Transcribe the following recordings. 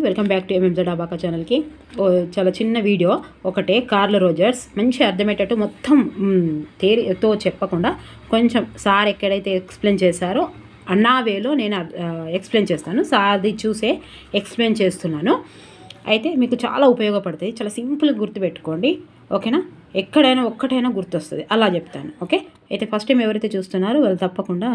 Welcome back to ఎంఎంజెడ్ abaca ఛానల్కి. చాలా చిన్న వీడియో ఒకటే. కార్ల్ రోజర్స్ మంచి అర్థమయ్యేటట్టు మొత్తం థియరీతో చెప్పకుండా కొంచెం సార్ ఎక్కడైతే ఎక్స్ప్లెయిన్ చేశారో అన్నా వేలో నేను ఎక్స్ప్లెయిన్ చేస్తాను. సార్ది చూసే ఎక్స్ప్లెయిన్ చేస్తున్నాను. అయితే మీకు చాలా ఉపయోగపడుతుంది. చాలా సింపుల్గా గుర్తుపెట్టుకోండి, ఓకేనా? ఎక్కడైనా ఒక్కటైనా గుర్తొస్తుంది, అలా చెప్తాను. ఓకే, అయితే ఫస్ట్ టైం ఎవరైతే చూస్తున్నారో వాళ్ళు తప్పకుండా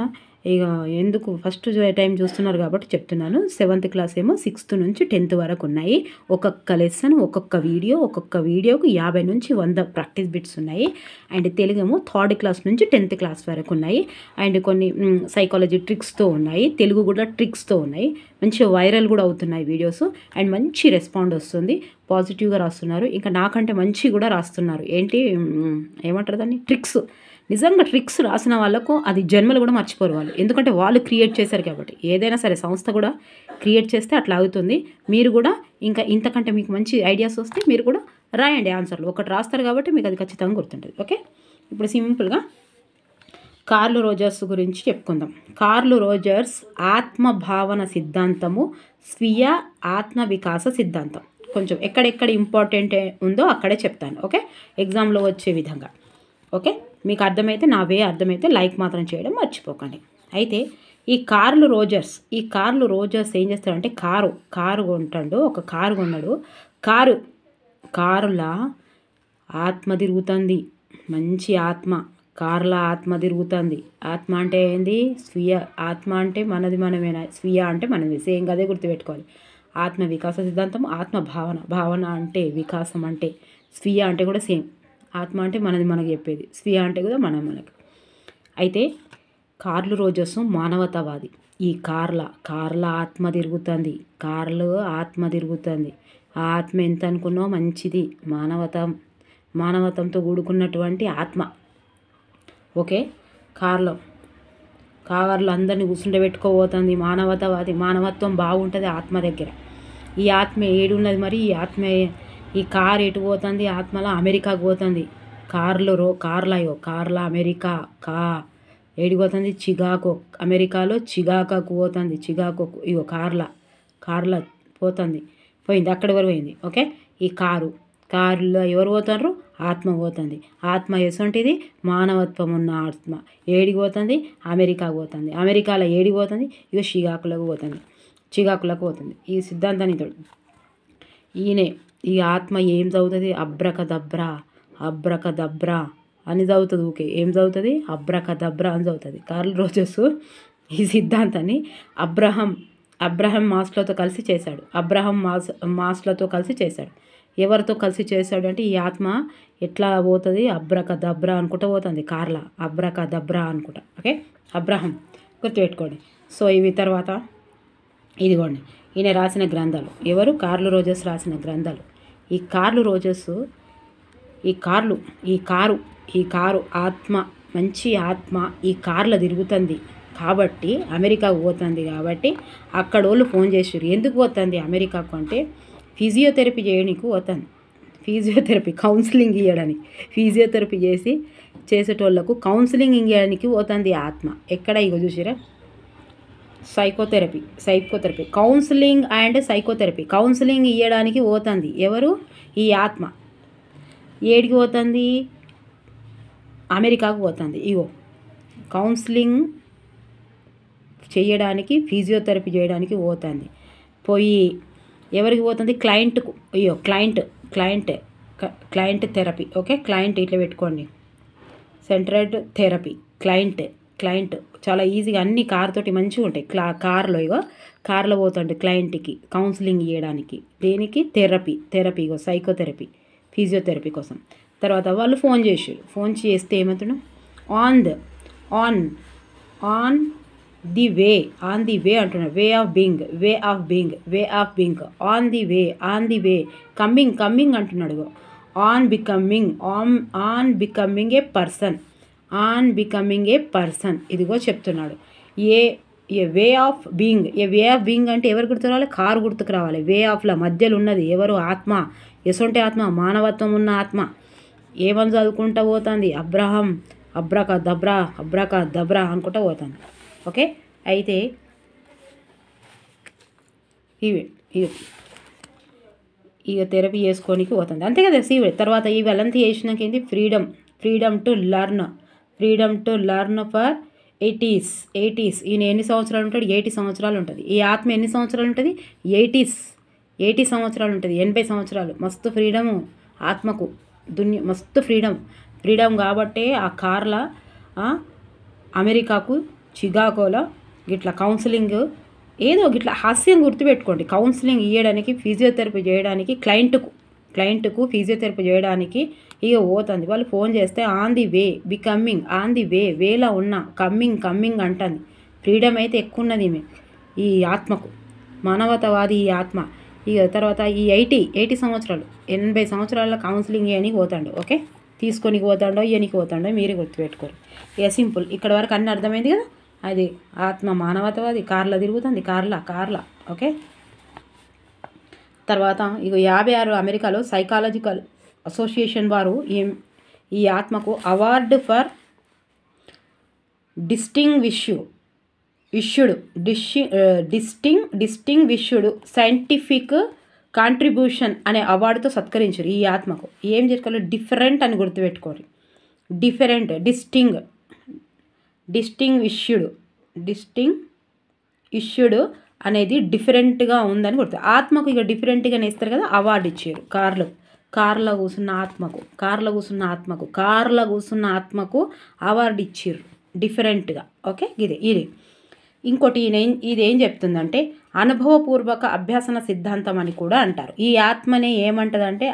ఇక ఎందుకు ఫస్ట్ టైం చూస్తున్నారు కాబట్టి చెప్తున్నాను. 7th క్లాస్ ఏమో 6th నుంచి 10th వరకు ఉన్నాయి. ఒక్కొక్క లెసన్ ఒక్కొక్క వీడియోకు 50 నుంచి 100 ప్రాక్టీస్ బిట్స్ ఉన్నాయి. అండ్ తెలుగు ఏమో 3rd క్లాస్ నుంచి 10th క్లాస్ వరకు ఉన్నాయి. అండ్ కొన్ని సైకాలజీ ట్రిక్స్తో ఉన్నాయి, తెలుగు కూడా ట్రిక్స్తో ఉన్నాయి. మంచిగా వైరల్ కూడా అవుతున్నాయి వీడియోస్. అండ్ మంచి రెస్పాండ్ వస్తుంది, పాజిటివ్గా రాస్తున్నారు. ఇంకా నాకంటే మంచి కూడా రాస్తున్నారు. ఏంటి ఏమంటారు దాన్ని, ట్రిక్స్. నిజంగా ట్రిక్స్ రాసిన వాళ్ళకు అది జన్మలు కూడా మర్చిపోరు వాళ్ళు, ఎందుకంటే వాళ్ళు క్రియేట్ చేశారు కాబట్టి. ఏదైనా సరే సంస్థ కూడా క్రియేట్ చేస్తే అట్లా అవుతుంది. మీరు కూడా ఇంకా ఇంతకంటే మీకు మంచి ఐడియాస్ వస్తే మీరు కూడా రాయండి ఆన్సర్లు. ఒకటి రాస్తారు కాబట్టి మీకు అది ఖచ్చితంగా గుర్తుంటుంది. ఓకే, ఇప్పుడు సింపుల్గా కార్ల్ రోజర్స్ గురించి చెప్పుకుందాం. కార్ల్ రోజర్స్ ఆత్మభావన సిద్ధాంతము, స్వీయ ఆత్మ వికాస సిద్ధాంతం. కొంచెం ఎక్కడెక్కడ ఇంపార్టెంట్ ఉందో అక్కడే చెప్తాను. ఓకే, ఎగ్జామ్లో వచ్చే విధంగా. ఓకే, మీకు అర్థమైతే, నా వే అర్థమైతే లైక్ మాత్రం చేయడం మర్చిపోకండి. అయితే ఈ కార్ల్ రోజర్స్ ఏం చేస్తాడంటే కారు కొంటాడు. ఒక కారు కొన్నాడు. కారులా ఆత్మ తిరుగుతుంది, మంచి ఆత్మ. కార్ల ఆత్మ తిరుగుతుంది. ఆత్మ అంటే ఏంది? స్వీయ. ఆత్మ అంటే మనది మనమేనా, స్వీయ అంటే మనది. సేమ్ అదే గుర్తుపెట్టుకోవాలి. ఆత్మ వికాస సిద్ధాంతం, ఆత్మ భావన అంటే వికాసం, అంటే స్వీయ అంటే కూడా సేమ్. ఆత్మ అంటే మనది మనకు చెప్పేది, స్వీయ అంటే కూడా మనకి. అయితే కార్ల్ రోజర్స్ మానవతావాది. ఈ కార్ల ఆత్మ తిరుగుతుంది. ఆత్మ తిరుగుతుంది. ఆ ఆత్మ ఎంత అనుకున్నావు మంచిది, మానవతంతో కూడుకున్నటువంటి ఆత్మ. ఓకే, కార్లో అందరినీ కూర్చుండబెట్టుకోబోతుంది. మానవతావాది. మానవత్వం బాగుంటుంది ఆత్మ దగ్గర. ఈ ఆత్మ ఏడున్నది మరి? ఈ కార్ ఎటు పోతుంది? ఆత్మలో అమెరికాకు పోతుంది. కార్ల అమెరికా ఏడికి పోతుంది? చికాగో. అమెరికాలో చికాగోకు పోతుంది. చికాగోకు ఇగో కార్ల పోయింది. అక్కడి వరకు పోయింది. ఓకే, ఈ కారులో ఎవరు పోతారు? ఆత్మ పోతుంది. ఆత్మ ఎసొంటిది? మానవత్వం ఉన్న ఆత్మ. ఏడికి పోతుంది? అమెరికాకు పోతుంది. అమెరికాలో ఏడికి పోతుంది? ఇగో చికాకులకు పోతుంది. ఈ సిద్ధాంతాన్ని ఈ ఆత్మ ఏం చదువుతుంది? అబ్రకదబ్రా అని చదువుతుంది. ఓకే, ఏం చదువుతుంది? అబ్రకదబ్రా అని చదువుతుంది. కార్ల్ రోజర్స్ ఈ సిద్ధాంతాన్ని అబ్రహం మాస్లోతో కలిసి చేశాడు. మాస్లోతో కలిసి చేశాడు. ఎవరితో కలిసి చేశాడు అంటే, ఈ ఆత్మ ఎట్లా పోతుంది? అబ్రకదబ్రా అనుకుంటా పోతుంది. కార్ల అబ్రకదబ్రా అనుకుంటా. ఓకే, అబ్రహం గుర్తుపెట్టుకోండి. సో ఇవి తర్వాత ఇదిగోండి, ఈయన రాసిన గ్రంథాలు. ఎవరు? కార్ల్ రోజర్స్ రాసిన గ్రంథాలు. ఈ కార్ల్ రోజర్స్ ఈ కారు ఆత్మ, మంచి ఆత్మ ఈ కార్లో తిరుగుతుంది కాబట్టి, అమెరికాకు పోతుంది కాబట్టి అక్కడ వాళ్ళు ఫోన్ చేసారు. ఎందుకు పోతుంది అమెరికాకు అంటే, ఫిజియోథెరపీ చేయడానికి పోతుంది. కౌన్సిలింగ్ ఇవ్వడానికి. ఫిజియోథెరపీ చేసేటోళ్లకు కౌన్సిలింగ్ ఇవ్వడానికి పోతుంది ఆత్మ. ఎక్కడ? ఇగో చూసిరా, psychotherapy counselling and psychotherapy. Counselling ఇవ్వడానికి పోతుంది. ఎవరు? ఈ ఆత్మ. ఏడికి పోతుంది? అమెరికాకు పోతుంది. ఇగో కౌన్సిలింగ్ చేయడానికి, ఫిజియోథెరపీ చేయడానికి పోతుంది. పోయి ఎవరికి పోతుంది? క్లయింట్కు. అయ్యో క్లయింట్ థెరపీ. ఓకే, క్లయింట్ ఇట్లా పెట్టుకోండి, సెంట్రడ్ థెరపీ. క్లయింట్ చాలా ఈజీగా అన్ని తోటి మంచిగా ఉంటాయి. కార్లో పోతుంది క్లయింట్కి కౌన్సిలింగ్ ఇవ్వడానికి. దేనికి? థెరపీ. ఇగో సైకోథెరపీ, ఫిజియోథెరపీ కోసం. తర్వాత వాళ్ళు ఫోన్ చేస్తే ఏమవుతున్నాం? ఆన్ ది వే అంటున్నారు. Way of being on the way coming అంటున్నాడు. On becoming a person. ఇదిగో చెప్తున్నాడు. ఏ వే ఆఫ్ బీయింగ్ అంటే ఎవరు గుర్తు రావాలి? కారు గుర్తుకు రావాలి. వే ఆఫ్ల మధ్యలో ఉన్నది ఎవరు? ఆత్మ. ఎసొంటి ఆత్మ? మానవత్వం ఉన్న ఆత్మ. ఏమని చదువుకుంటా పోతుంది? అబ్రకదబ్రా అనుకుంటా పోతుంది. ఓకే, అయితే ఇక ఇక థెరపీ చేసుకోనికి పోతుంది అంతే కదా. తర్వాత ఈ వెళ్ళంతా చేసినాక ఏంటి, freedom to learn for 80s. ఈయన ఎన్ని సంవత్సరాలు ఉంటాడు, 80 సంవత్సరాలు ఉంటుంది. ఈ ఆత్మ ఎన్ని సంవత్సరాలు ఉంటుంది, 80 సంవత్సరాలు ఉంటుంది, 80 సంవత్సరాలు. మస్తు ఫ్రీడము ఆత్మకు, మస్తు ఫ్రీడమ్ కాబట్టే ఆ కార్ల అమెరికాకు చికాగోలో గిట్లా కౌన్సిలింగ్ ఏదో గిట్లా హాస్యం గుర్తుపెట్టుకోండి. కౌన్సిలింగ్ ఇవ్వడానికి, ఫిజియోథెరపీ చేయడానికి, క్లయింట్కు ఫిజియోథెరపీ చేయడానికి ఇక పోతుంది. వాళ్ళు ఫోన్ చేస్తే ఆన్ ది వే, వేలో ఉన్నా, కమ్మింగ్ అంటుంది. ఫ్రీడమ్ అయితే ఎక్కువ ఉన్నది ఈ ఆత్మకు, మానవతావాది ఈ ఆత్మ. ఇక తర్వాత ఈ 80 సంవత్సరాలు, 80 సంవత్సరాల కౌన్సిలింగ్ ఇవ్వడానికి పోతాడు. ఓకే, తీసుకొని పోతాడో ఇవ్వనికి పోతాడో మీరే గుర్తుపెట్టుకోరు. ఇక సింపుల్. ఇక్కడ వరకు అన్నీ అర్థమైంది కదా. అది ఆత్మ మానవతావాది, కార్లో తిరుగుతుంది, కార్ల. ఓకే, తర్వాత ఇక 56 అమెరికాలో సైకాలజికల్ అసోసియేషన్ వారు ఈ ఆత్మకు award for distinguished scientific contribution అనే అవార్డుతో సత్కరించారు ఈ ఆత్మకు. ఏం చేసుకోవాలి, డిఫరెంట్ అని గుర్తుపెట్టుకోరు. డిస్టింగ్విష్డ్ అనేది డిఫరెంట్గా ఉందని గుర్తు. ఆత్మకు ఇక డిఫరెంట్గానే ఇస్తారు కదా, అవార్డు ఇచ్చారు. కార్లో కూర్చున్న ఆత్మకు అవార్డు ఇచ్చారు డిఫరెంట్గా. ఓకే, ఇది ఇంకోటి ఇది ఏం చెప్తుందంటే అనుభవపూర్వక అభ్యాసన సిద్ధాంతం అని కూడా అంటారు. ఈ ఆత్మని ఏమంటుందంటే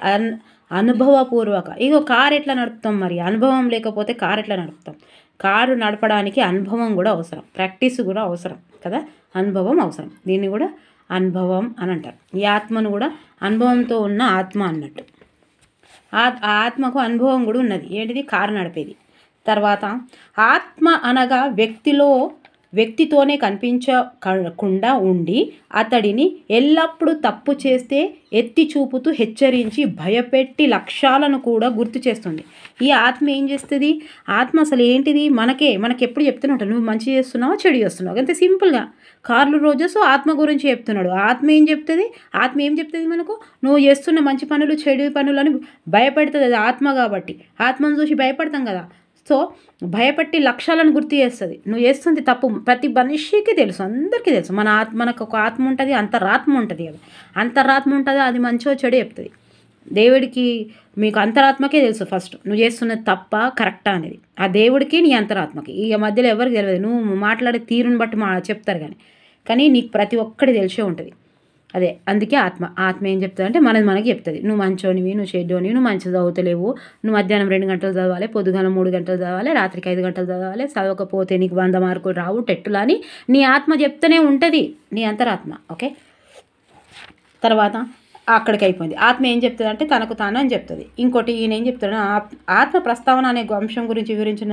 అనుభవపూర్వక. ఇగో కారు ఎట్లా నడుపుతాం, మరి అనుభవం లేకపోతే కారు ఎట్లా నడుపుతాం? కారు నడపడానికి అనుభవం కూడా అవసరం, ప్రాక్టీస్ కూడా అవసరం కదా, అనుభవం అవసరం. దీన్ని కూడా అనుభవం అని అంటారు. ఈ ఆత్మను కూడా అనుభవంతో ఉన్న ఆత్మ అన్నట్టు. ఆ ఆత్మకు అనుభవం కూడా ఉన్నది. ఏంటిది, కారు నడిపేది. తర్వాత ఆత్మ అనగా వ్యక్తితోనే కనిపించకుండా ఉండి అతడిని ఎల్లప్పుడూ తప్పు చేస్తే ఎత్తి చూపుతూ హెచ్చరించి భయపెట్టి లక్ష్యాలను కూడా గుర్తు చేస్తుంది. ఈ ఆత్మ ఏం చేస్తుంది? ఆత్మ అసలు ఏంటిది, మనకెప్పుడు చెప్తూనే ఉంటాడు, నువ్వు మంచి చేస్తున్నావా చెడు చేస్తున్నావు, అంతే సింపుల్గా. కార్లు రోజు ఆత్మ గురించి చెప్తున్నాడు. ఆత్మ ఏం చెప్తుంది మనకు, నువ్వు చేస్తున్న మంచి పనులు చెడు పనులు అని భయపెడుతుంది. అది ఆత్మ కాబట్టి ఆత్మను చూసి భయపడతాం కదా. సో భయపెట్టి లక్ష్యాలను గుర్తు చేస్తుంది. నువ్వు చేస్తుంది తప్పు ప్రతి మనిషికి తెలుసు, అందరికీ తెలుసు. మనకు ఒక ఆత్మ ఉంటుంది, అంతరాత్మ ఉంటుంది కదా. అంతరాత్మ ఉంటుంది, అది మంచో చెడు చెప్తుంది. దేవుడికి మీకు అంతరాత్మకే తెలుసు ఫస్ట్ నువ్వు చేస్తున్నది తప్ప కరెక్టా అనేది. ఆ దేవుడికి నీ అంతరాత్మకి ఇక మధ్యలో ఎవరికి తెలియదు. నువ్వు మాట్లాడే తీరుని బట్టి చెప్తారు కానీ నీకు ప్రతి ఒక్కటి తెలిసే ఉంటుంది. అదే అందుకే ఆత్మ ఏం చెప్తుంది అంటే మనకి చెప్తుంది, నువ్వు మంచోనివి, నువ్వు చెడ్డోనివి, నువ్వు మంచి చదువుతలేవు, నువ్వు మధ్యాహ్నం 2 గంటలు చదవాలి, పొద్దుగాల 3 గంటలు చదవాలి, రాత్రికి 5 గంటలు చదవాలి, చదవకపోతే నీకు 100 మార్కులు రావు టెట్టులా అని నీ ఆత్మ చెప్తూనే ఉంటుంది, నీ అంతరాత్మ. ఓకే, తర్వాత అక్కడికి అయిపోయింది. ఆత్మ ఏం చెప్తుంది అంటే తనకు తాను అని చెప్తుంది. ఇంకోటి ఈయన ఏం చెప్తాడు, ఆత్మ ప్రస్తావన అనే అంశం గురించి వివరించిన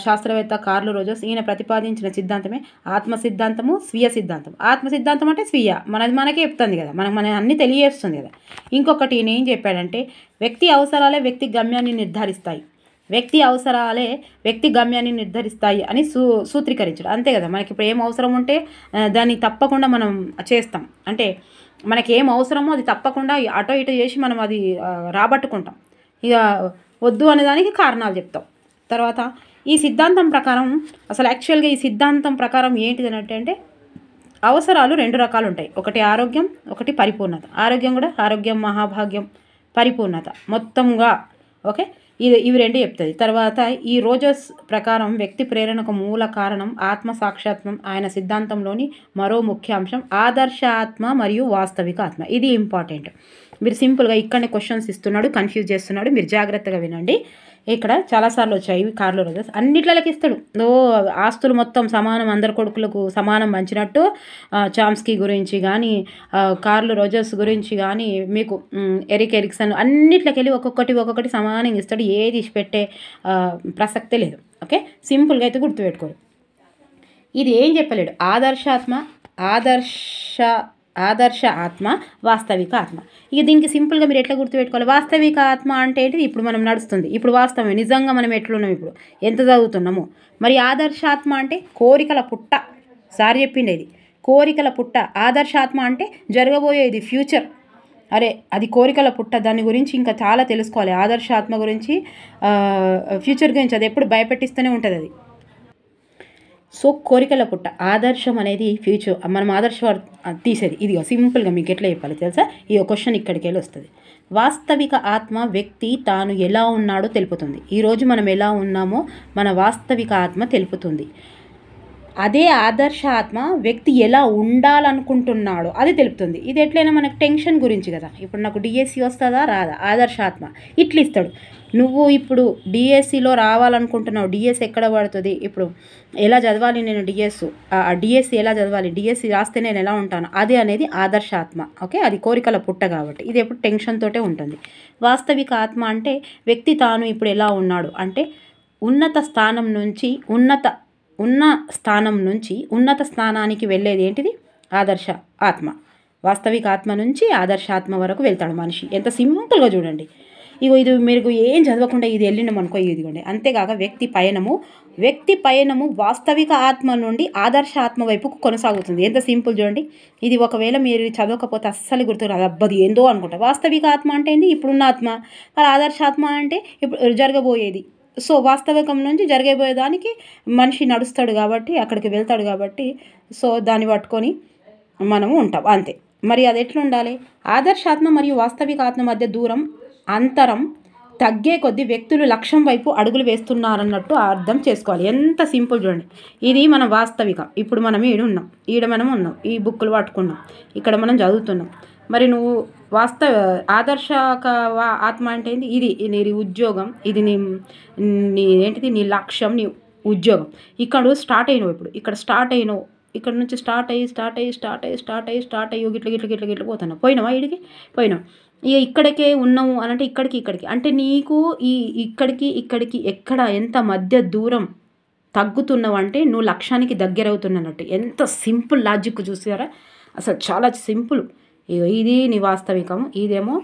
శాస్త్రవేత్త కార్ల్ రోజర్స్ ఈయన ప్రతిపాదించిన సిద్ధాంతమే ఆత్మ సిద్ధాంతము, స్వీయ సిద్ధాంతం. ఆత్మ సిద్ధాంతం అంటే స్వీయ, మనకే చెప్తుంది కదా, మన అన్ని తెలియజేస్తుంది కదా. ఇంకొకటి ఈయన ఏం చెప్పాడంటే వ్యక్తి అవసరాలే వ్యక్తి గమ్యాన్ని నిర్ధారిస్తాయి అని సూత్రీకరించాడు. అంతే కదా, మనకి ఇప్పుడు ఏం అవసరం ఉంటే దాన్ని తప్పకుండా మనం చేస్తాం. అంటే మనకి ఏం అవసరమో అది తప్పకుండా అటో ఇటో చేసి మనం అది రాబట్టుకుంటాం. ఇక వద్దు అనేదానికి కారణాలు చెప్తాం. తర్వాత ఈ సిద్ధాంతం ప్రకారం అసలు యాక్చువల్గా ఈ సిద్ధాంతం ప్రకారం ఏంటిది అంటే అవసరాలు 2 రకాలు ఉంటాయి. ఒకటి ఆరోగ్యం, ఒకటి పరిపూర్ణత. ఆరోగ్యం కూడా ఆరోగ్యం మహాభాగ్యం, పరిపూర్ణత మొత్తంగా. ఓకే, ఇవి 2 చెప్తుంది. తర్వాత ఈ రోజర్స్ ప్రకారం వ్యక్తి ప్రేరణకు మూల కారణం ఆత్మ సాక్షాత్వం. ఆయన సిద్ధాంతంలోని మరో ముఖ్య అంశం ఆదర్శ ఆత్మ మరియు వాస్తవిక ఆత్మ. ఇది ఇంపార్టెంట్. మీరు సింపుల్గా ఇక్కడనే క్వశ్చన్స్ ఇస్తున్నాడు, కన్ఫ్యూజ్ చేస్తున్నాడు, మీరు జాగ్రత్తగా వినండి. ఇక్కడ చాలాసార్లు వచ్చాయి కార్ల్ రోజర్స్, అన్నిట్లకి ఇస్తాడు. ఆస్తులు మొత్తం సమానం, అందరి కొడుకులకు సమానం పంచినట్టు చామ్స్కీ గురించి కానీ కార్ల్ రోజర్స్ గురించి కానీ మీకు ఎరిక్ ఎరిక్సన్ అన్నిట్లకి వెళ్ళి ఒక్కొక్కటి సమానంగా ఇస్తాడు. ఏది పెట్టే ప్రసక్తే లేదు. ఓకే, సింపుల్గా అయితే గుర్తుపెట్టుకోరు. ఇది ఏం చెప్పలేడు, ఆదర్శ ఆత్మ, వాస్తవిక ఆత్మ. ఇక దీనికి సింపుల్గా మీరు ఎట్లా గుర్తుపెట్టుకోవాలి, వాస్తవిక ఆత్మ అంటే ఏంటిది, ఇప్పుడు మనం నడుస్తుంది, ఇప్పుడు వాస్తవమే, నిజంగా మనం ఎట్లున్నాం, ఇప్పుడు ఎంత చదువుతున్నాము. మరి ఆదర్శ ఆత్మ అంటే కోరికల పుట్ట, సార్ చెప్పిండేది, కోరికల పుట్ట. ఆదర్శాత్మ అంటే జరగబోయేది, ఫ్యూచర్. అరే అది కోరికల పుట్ట, దాని గురించి ఇంకా చాలా తెలుసుకోవాలి. ఆదర్శాత్మ గురించి, ఫ్యూచర్ గురించి అది ఎప్పుడు భయపెట్టిస్తూనే ఉంటుంది అది. సో కోరికల పుట్ట, ఆదర్శం అనేది ఫ్యూచర్. మనం ఆదర్శ తీసేది ఇది సింపుల్గా మీకు ఎట్లా చెప్పాలి తెలుసా? ఈ క్వశ్చన్ ఇక్కడికి వెళ్ళి వస్తుంది. వాస్తవిక ఆత్మ వ్యక్తి తాను ఎలా ఉన్నాడో తెలుపుతుంది. ఈరోజు మనం ఎలా ఉన్నామో మన వాస్తవిక ఆత్మ తెలుపుతుంది. అదే ఆదర్శ ఆత్మ వ్యక్తి ఎలా ఉండాలనుకుంటున్నాడో అది తెలుపుతుంది. ఇది ఎట్లయినా మనకు టెన్షన్ గురించి కదా. ఇప్పుడు నాకు డిఎస్సి వస్తుందా రాదా, ఆదర్శాత్మ ఇట్లా ఇస్తాడు. నువ్వు ఇప్పుడు డిఎస్సిలో రావాలనుకుంటున్నావు, డిఎస్సి ఎక్కడ పడుతుంది, ఇప్పుడు ఎలా చదవాలి నేను డిఎస్సి ఎలా చదవాలి, డిఎస్సి రాస్తే నేను ఎలా ఉంటాను, అది అనేది ఆదర్శాత్మ. ఓకే, అది కోరికల పుట్ట కాబట్టి ఇది ఎప్పుడు టెన్షన్ తోటే ఉంటుంది. వాస్తవిక ఆత్మ అంటే వ్యక్తి తాను ఇప్పుడు ఎలా ఉన్నాడు అంటే ఉన్నత స్థానం నుంచి ఉన్నత స్థానానికి వెళ్ళేది ఏంటిది? ఆదర్శ ఆత్మ. వాస్తవిక ఆత్మ నుంచి ఆదర్శాత్మ వరకు వెళ్తాడు మనిషి. ఎంత సింపుల్గా చూడండి. ఇది మీరు ఏం చదవకుండా ఇది వెళ్ళినాం అనుకో, ఇదిగోండి. అంతేకాక వ్యక్తి పయనము వాస్తవిక ఆత్మ నుండి ఆదర్శ ఆత్మ వైపుకు కొనసాగుతుంది. ఎంత సింపుల్ చూడండి. ఇది ఒకవేళ మీరు చదవకపోతే అస్సలు గుర్తురాదు. అబ్బది ఏందో అనుకుంటా. వాస్తవిక ఆత్మ అంటే ఏంటి? ఇప్పుడున్న ఆత్మ. మరి ఆదర్శాత్మ అంటే ఇప్పుడు జరగబోయేది. సో వాస్తవికం నుంచి జరగబోయేదానికి మనిషి నడుస్తాడు కాబట్టి, అక్కడికి వెళ్తాడు కాబట్టి, సో దాన్ని పట్టుకొని మనము ఉంటాం అంతే. మరి అది ఎట్లా ఉండాలి? ఆదర్శాత్మ మరియు వాస్తవిక ఆత్మ మధ్య అంతరం తగ్గే కొద్దీ వ్యక్తులు లక్ష్యం వైపు అడుగులు వేస్తున్నారన్నట్టు అర్థం చేసుకోవాలి. ఎంత సింపుల్ చూడండి. ఇది మన వాస్తవిక. ఇప్పుడు మనం మనం ఉన్నాం, ఈ బుక్కులు పట్టుకున్నాం, ఇక్కడ మనం చదువుతున్నాం. మరి నువ్వు ఆదర్శక ఆత్మ అంటే ఏంటి? ఇది నీ ఉద్యోగం, ఇది నీ ఏంటిది, నీ లక్ష్యం, నీ ఉద్యోగం. ఇక్కడ స్టార్ట్ అయినావు, ఇక్కడ స్టార్ట్ అయినావు, ఇక్కడ నుంచి స్టార్ట్ అయ్యి గిట్ల పోతున్నావు. పోయినావా? పోయినావు. ఇక ఇక్కడికే ఉన్నావు అని అంటే ఇక్కడికి అంటే నీకు ఇక్కడికి ఎక్కడ ఎంత మధ్య దూరం తగ్గుతున్నావు అంటే నువ్వు లక్ష్యానికి దగ్గర అవుతున్నట్టు. ఎంత సింపుల్ లాజిక్ చూసారా? అసలు చాలా సింపుల్. ఇది నీ వాస్తవికము, ఇదేమో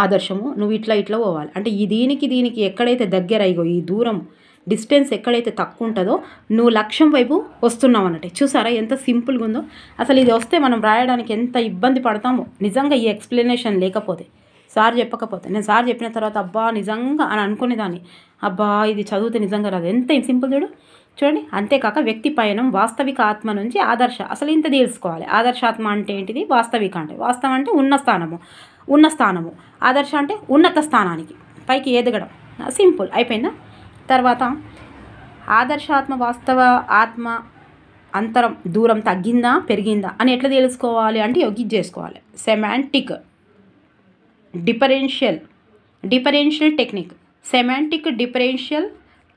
ఆదర్శము. నువ్వు ఇట్లా పోవాలి అంటే దీనికి ఎక్కడైతే దగ్గర అయ్యో, ఈ దూరం డిస్టెన్స్ ఎక్కడైతే తక్కువ ఉంటుందో నువ్వు లక్ష్యం వైపు వస్తున్నావు అన్నట్టు. చూసారా ఎంత సింపుల్గా ఉందో? అసలు ఇది వస్తే మనం రాయడానికి ఎంత ఇబ్బంది పడతామో నిజంగా ఈ ఎక్స్ప్లెనేషన్ లేకపోతే, సార్ చెప్పకపోతే. నేను సార్ చెప్పిన తర్వాత అబ్బా నిజంగా అని అనుకునేదాన్ని. అబ్బా ఇది చదివితే నిజంగా రాదు. ఎంత సింపుల్ చూడండి. అంతేకాక వ్యక్తి పయనం వాస్తవిక ఆత్మ నుంచి అసలు ఇంత తెలుసుకోవాలి. ఆదర్శాత్మ అంటే ఏంటిది? వాస్తవిక అంటే వాస్తవం అంటే ఉన్న స్థానము, ఆదర్శ అంటే ఉన్నత స్థానానికి పైకి ఎదగడం. సింపుల్ అయిపోయిందా? తర్వాత ఆదర్శాత్మ వాస్తవ ఆత్మ అంతరం దూరం తగ్గిందా పెరిగిందా అని ఎట్లా తెలుసుకోవాలి అంటే యోగి చేసుకోవాలి. సెమాంటిక్ డిఫరెన్షియల్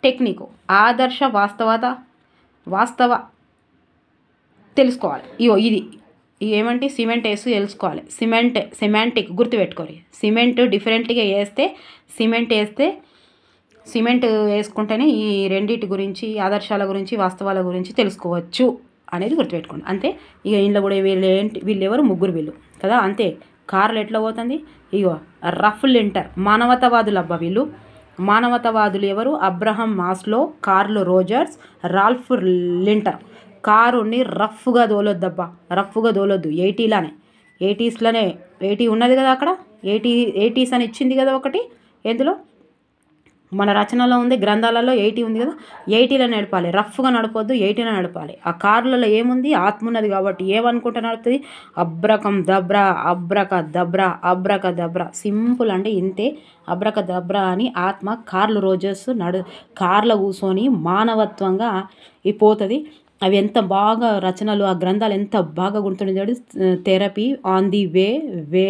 టెక్నిక్ ఆదర్శ వాస్తవ తెలుసుకోవాలి. ఇది ఏమంటే సిమెంట్ వేసి తెలుసుకోవాలి. సెమాంటిక్ గుర్తుపెట్టుకోవాలి. సిమెంట్ వేసుకుంటేనే ఈ రెండింటి గురించి, ఆదర్శాల గురించి, వాస్తవాల గురించి తెలుసుకోవచ్చు అనేది గుర్తుపెట్టుకోండి. అంతే. ఇక ఇంట్లో కూడా వీళ్ళెవరు? ముగ్గురు వీళ్ళు కదా. అంతే. కార్లు ఎట్లా పోతుంది? రఫ్ లింటర్ మానవతావాదులు. అబ్బా వీళ్ళు మానవతావాదులు ఎవరు? Abraham Maslow, Carl Rogers, Ralph Linton. కారుని రఫ్గా తోలొద్దబ్బా, రఫ్గా తోలొద్దు. 80 ఉన్నది కదా అక్కడ, 80s అని ఇచ్చింది కదా ఒకటి. ఎందులో మన రచనలో ఉంది, గ్రంథాలలో 80 ఉంది కదా. 80లో నడపాలి, రఫ్గా నడపొద్దు, 80లో నడపాలి. ఆ కార్లలో ఏముంది? ఆత్మ ఉన్నది కాబట్టి ఏమనుకుంటా నడుపుతుంది? అబ్రక దబ్రా. సింపుల్ అంటే ఇంతే. అబ్రక దబ్రా అని ఆత్మ కార్ల్ రోజర్స్ కార్లో కూర్చొని మానవత్వంగా పోతుంది. అవి ఎంత బాగా రచనలు, ఆ గ్రంథాలు ఎంత బాగా గుర్తుండేది. Therapy on the way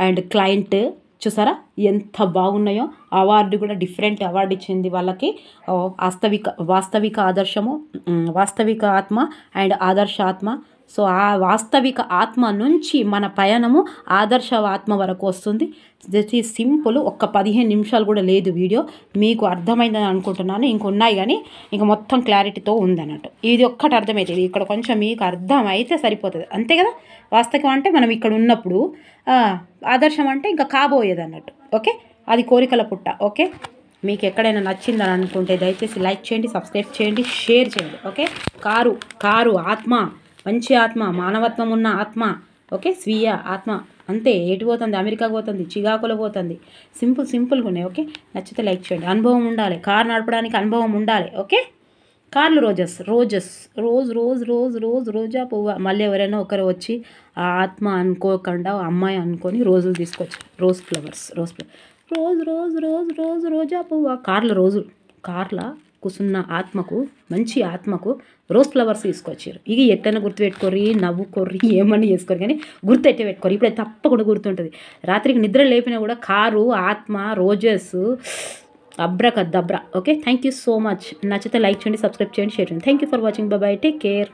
and client. చూసారా ఎంత బాగున్నాయో? అవార్డు కూడా డిఫరెంట్ అవార్డు ఇచ్చింది వాళ్ళకి. వాస్తవిక ఆత్మ అండ్ ఆదర్శాత్మ. సో ఆ వాస్తవిక ఆత్మ నుంచి మన పయనము ఆదర్శ ఆత్మ వరకు వస్తుంది. ఇది సింపుల్. ఒక్క 15 నిమిషాలు కూడా లేదు వీడియో. మీకు అర్థమైందని అనుకుంటున్నాను. ఇంకొన్నాయి కానీ ఇంక మొత్తం క్లారిటీతో ఉందన్నట్టు. ఇది ఒక్కటి అర్థమవుతుంది. ఇక్కడ కొంచెం మీకు అర్థమైతే సరిపోతుంది, అంతే కదా. వాస్తవికం అంటే మనం ఇక్కడ ఉన్నప్పుడు, ఆదర్శం అంటే ఇంకా కాబోయేది అన్నట్టు. ఓకే, అది కోరికల పుట్ట. ఓకే, మీకు ఎక్కడైనా నచ్చిందని అనుకుంటే దయచేసి లైక్ చేయండి, సబ్స్క్రైబ్ చేయండి, షేర్ చేయండి. ఓకే, కారు ఆత్మ మంచి ఆత్మ, మానవత్వం ఉన్న ఆత్మ. ఓకే, స్వీయ ఆత్మ అంతే. ఎటు పోతుంది? అమెరికాకు పోతుంది, చికాకులో పోతుంది. సింపుల్గా ఉన్నాయి. ఓకే, నచ్చితే లైక్ చేయండి. అనుభవం ఉండాలి, కార్ నడపడానికి అనుభవం ఉండాలి. ఓకే, కార్ల్ రోజెస్ రోజా పువ్వు. మళ్ళీ ఎవరైనా ఒకరు వచ్చి ఆ ఆత్మ అనుకోకుండా అమ్మాయి అనుకొని రోజులు తీసుకొచ్చి రోజ్ ఫ్లవర్స్ రోజా పువ్వు. కార్ల కూసున్న ఆత్మకు, మంచి ఆత్మకు రోజ్ ఫ్లవర్స్ తీసుకొచ్చారు. ఇక ఎట్టైనా గుర్తుపెట్టుకోర్రి, నవ్వుకోర్రి, ఏమన్నా చేసుకోరు, కానీ గుర్తెట్టే పెట్టుకోరు. ఇప్పుడే తప్పకుండా గుర్తుంటుంది. రాత్రికి నిద్ర లేపినా కూడా కారు, ఆత్మ, roses, abracadabra. Okay, thank you so much. నచ్చితే లైక్ చేయండి, సబ్స్క్రైబ్ చేయండి, షేర్ చేయండి. Thank you for watching. Bye, take care.